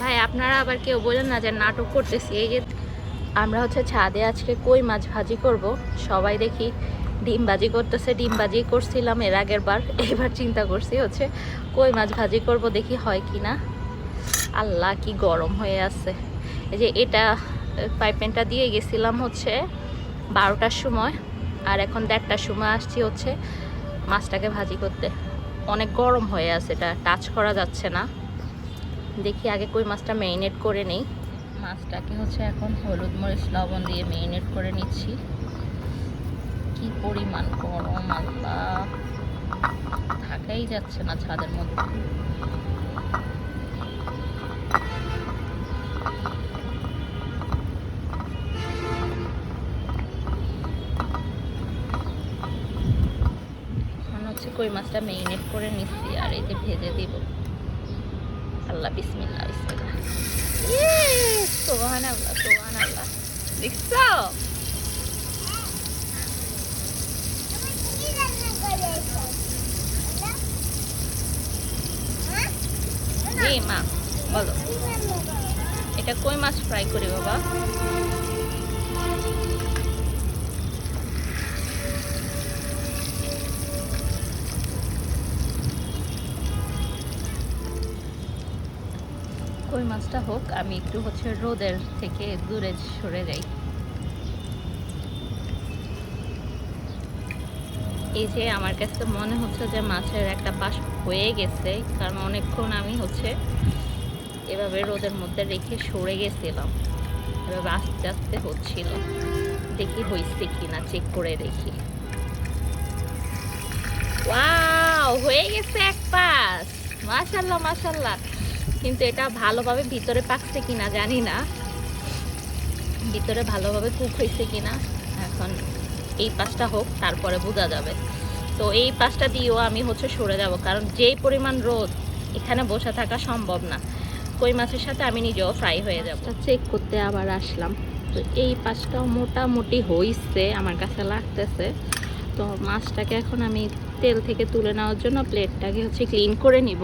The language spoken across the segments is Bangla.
ভাই আপনারা আবার কেউ বলেন না যে নাটক করতেছি। এই যে আমরা হচ্ছে ছাদে আজকে কই মাছ ভাজি করব। সবাই দেখি ডিম ভাজি করতেছে, ডিম ভাজি করছিলাম এর আগের বার। এবার চিন্তা করছি হচ্ছে কই মাছ ভাজি করব, দেখি হয় কি না। আল্লাহ কি গরম হয়ে আছে। এই যে এটা পাইপেনটা দিয়ে গেছিলাম হচ্ছে 12টার সময়, আর এখন 1:30টার সময় আসছি হচ্ছে মাছটাকে ভাজি করতে। অনেক গরম হয়ে আছে, এটা টাচ করা যাচ্ছে না। দেখি আগে কই মাছটা ম্যারিনেট করে নেই। মাছটাকে হচ্ছে এখন হলুদ মরিচ লবণ দিয়ে ম্যারিনেট করে নিচ্ছি। কি পরিমাণ গরম, আল্লাহ থাকাই যাচ্ছে না ছাদের মধ্যে। এখন হচ্ছে কই মাছটা ম্যারিনেট করে নিচ্ছি আর এই যে ভেজে দিব। আল্লাহ বিসমিল্লাহ বিসমিল্লাহ। সুবহানাল্লাহ সুবহানাল্লাহ। দেখছো জি মা বলো। এটা কই মাছ ফ্রাই করি বাবা। কই মাছটা হোক, আমি একটু হচ্ছে রোদের থেকে দূরে সরে যাই। এই যে আমার কাছে মনে হচ্ছে যে মাছের একটা পাশ হয়ে গেছে, কারণ অনেকক্ষণ আমি হচ্ছে এভাবে রোদের মধ্যে রেখে সরে গেছিলাম, এভাবে আস্তে আস্তে হচ্ছিল। দেখি হয়েছে কিনা চেক করে দেখি। ওয়াও, হয়ে গেছে এক পাশ। মাশাআল্লাহ মাশাআল্লাহ। কিন্তু এটা ভালোভাবে ভিতরে পাকছে কিনা জানি না, ভিতরে ভালোভাবে কুক হয়েছে কিনা। এখন এই পাশটা হোক, তারপরে বোঝা যাবে। তো এই পাশটা দিয়েও আমি হচ্ছে সরে যাব, কারণ যেই পরিমাণ রোদ, এখানে বসে থাকা সম্ভব না। কই মাছের সাথে আমি নিজেও ফ্রাই হয়ে যাব। চেক করতে আবার আসলাম, তো এই পাশটাও মোটামুটি হইছে আমার কাছে লাগতেছে। তো মাছটাকে এখন আমি তেল থেকে তুলে নেওয়ার জন্য প্লেটটাকে হচ্ছে ক্লিন করে নিব।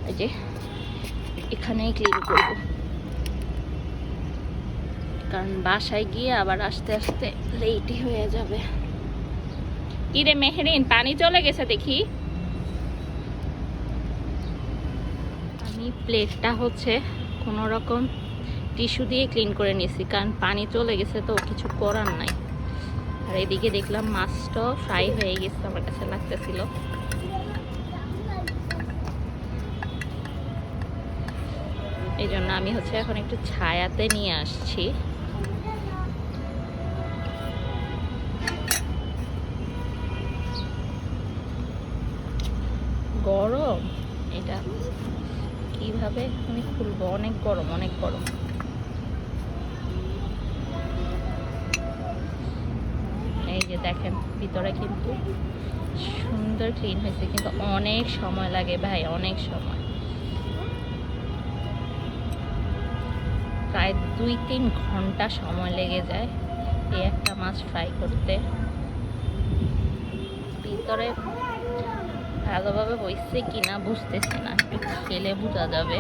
এই যে এখানেই ক্লিন করব, কারণ বাসায় গিয়ে আবার আস্তে আস্তে লেটই হয়ে যাবে। কি রে মেহরিন, পানি চলে গেছে দেখি। আমি প্লেটটা হচ্ছে কোনো রকম টিস্যু দিয়ে ক্লিন করে নিয়েছি, কারণ পানি চলে গেছে তো কিছু করার নাই। আর এদিকে দেখলাম মাছটাও ফ্রাই হয়ে গেছে, আমার কাছে লাগতেছিল। এই জন্য আমি হচ্ছে এখন একটু ছায়াতে নিয়ে আসছি। গরম, এটা কিভাবে আমি খুলবো, অনেক গরম অনেক গরম। এই যে দেখেন ভিতরে কিন্তু সুন্দর ক্লিন হয়েছে, কিন্তু অনেক সময় লাগে ভাই, অনেক সময়, প্রায় 2-3 ঘন্টা সময় লেগে যায় এই একটা মাছ ফ্রাই করতে। ভিতরে ভালোভাবে হয়েছে কিনা বুঝতেছি না, একটু খেলে বোঝা যাবে।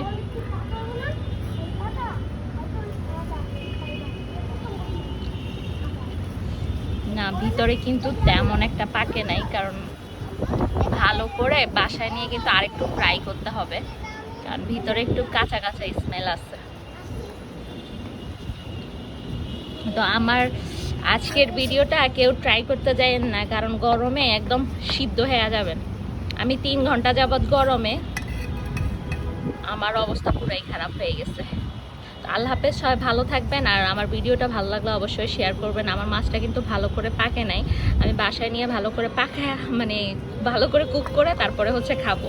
না, ভিতরে কিন্তু তেমন একটা পাকে নাই, কারণ ভালো করে বাসায় নিয়ে কিন্তু আরেকটু ফ্রাই করতে হবে, কারণ ভিতরে একটু কাঁচা কাঁচা স্মেল আছে। তো আমার আজকের ভিডিওটা কেউ ট্রাই করতে যাবেন না, কারণ গরমে একদম সিদ্ধ হয়ে যাবেন। আমি 3 ঘন্টা যাবৎ গরমে আমার অবস্থা পুরাই খারাপ হয়ে গেছে। আল্লাহ হাফেজ, সবাই ভালো থাকবেন। আর আমার ভিডিওটা ভালো লাগলে অবশ্যই শেয়ার করবেন। আমার মাছটা কিন্তু ভালো করে পাকে নাই, আমি বাসায় নিয়ে ভালো করে মানে ভালো করে কুক করে তারপরে হচ্ছে খাবো।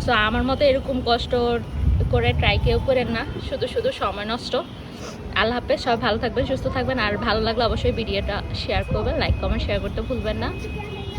সো আমার মতো এরকম কষ্ট করে ট্রাই কেউ করেন না, শুধু শুধু সময় নষ্ট। আল্লাহ হাফেজ, সবাই ভালো থাকবেন সুস্থ থাকবেন। আর ভালো লাগলে অবশ্যই ভিডিওটা শেয়ার করবেন, লাইক কমেন্ট শেয়ার করতে ভুলবেন না।